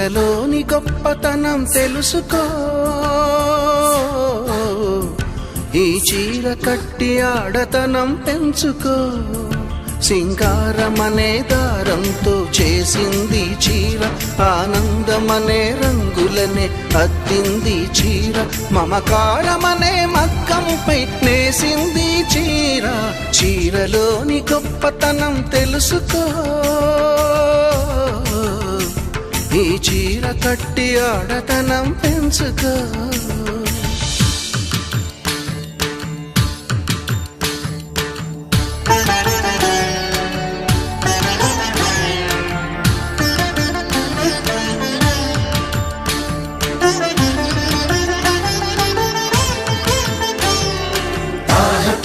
చీరలోని గొప్పతనం తెలుసుకో, ఈ చీర కట్టి ఆడతనం పెంచుకో. సింగారమనే దారంతో చేసింది చీర, ఆనందమనే రంగులనే అద్దింది చీర, మమకారమనే మగ్గంపై నేసింది చీర. చీరలోని గొప్పతనం తెలుసుకో, ఈ చీర కట్టి ఆడతనం పెంచుకో.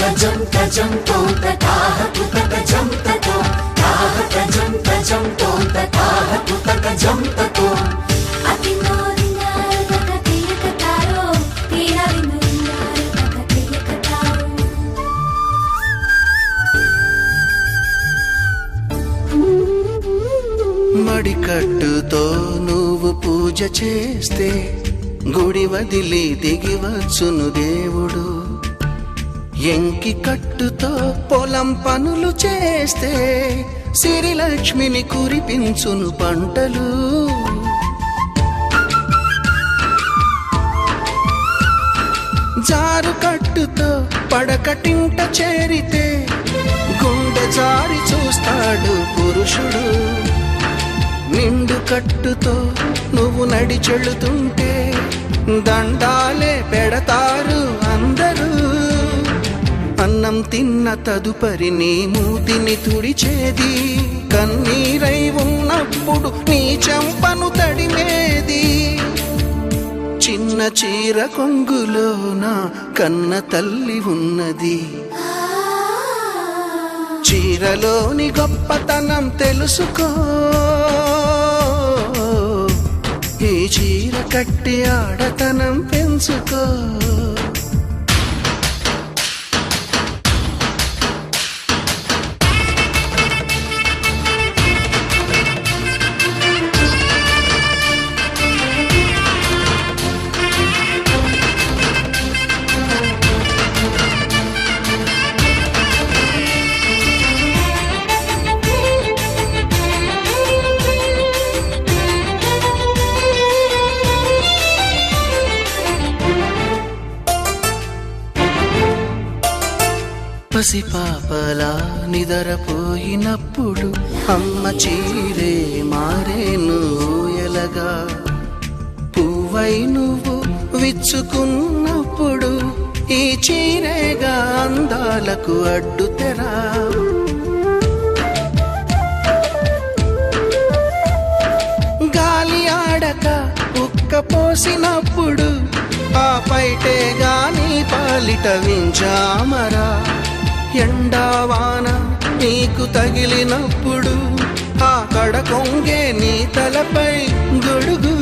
తజం తజం తోంత తాహ పుతక జం తతో, తాహ తజం తజం తోంత తాహ పుతక జం తతో. అతి నోరింగారు తక తీయక తారో, తీరా వినురింగారు తక తీయక తారో. మడికట్టుతో నువ్వు పూజ చేస్తే గుడి వదిలి దిగివచ్చును దేవుడు. ఎంకి కట్టుతో పొలం పనులు చేస్తే సిరిలక్ష్మిని కురిపించును పంటలు. జారు కట్టుతో పడకటింట చేరితే గుండె జారి చూస్తాడు పురుషుడు. నిండు కట్టుతో నువ్వు నడిచెళుతుంటే దండాలే పెడతారు అందరూ. అన్నం తిన్న తదుపరి నీ మూతిని తుడిచేది, కన్నీరై ఉన్నప్పుడు నీ చెంపను తడిమేది. చిన్న చీర కొంగులోన కన్న తల్లి ఉన్నది. చీరలోని గొప్పతనం తెలుసుకో, ఈ చీర కట్టి ఆడతనం పెంచుకో. పసిపాపలా నిదరపోయినప్పుడు అమ్మ చీరే మారేను ఎలగా. పువ్వై నువ్వు విచ్చుకున్నప్పుడు ఈ చీరేగా అందాలకు అడ్డుతెరా. గాలి ఆడక ఉక్క పోసినప్పుడు ఆ పైటే గాని పాలిట వించామరా. ఎండావాన నీకు తగిలినప్పుడు ఆ కడకొంగే నీ తలపై గొడుగు.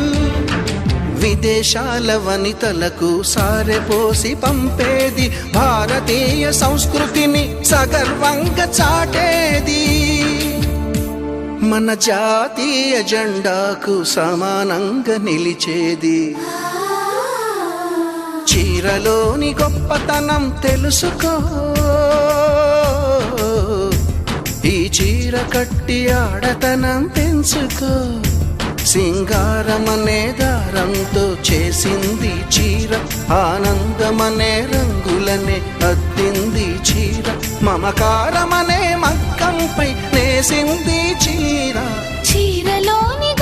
విదేశాల వనితలకు సారెపోసి పంపేది, భారతీయ సంస్కృతిని సగర్వంగా చాటేది. మన జాతీయ జెండాకు సమానంగా నిలిచేది. చీరలోని గొప్పతనం తెలుసుకో, ఈ చీర కట్టి ఆడతనం పెంచుకో. సింగారమనే దారంతో చేసింది చీర, ఆనందమనే రంగులనే అద్దింది చీర, మమకారమనే మగ్గంపై నేసింది చీర. చీరలోని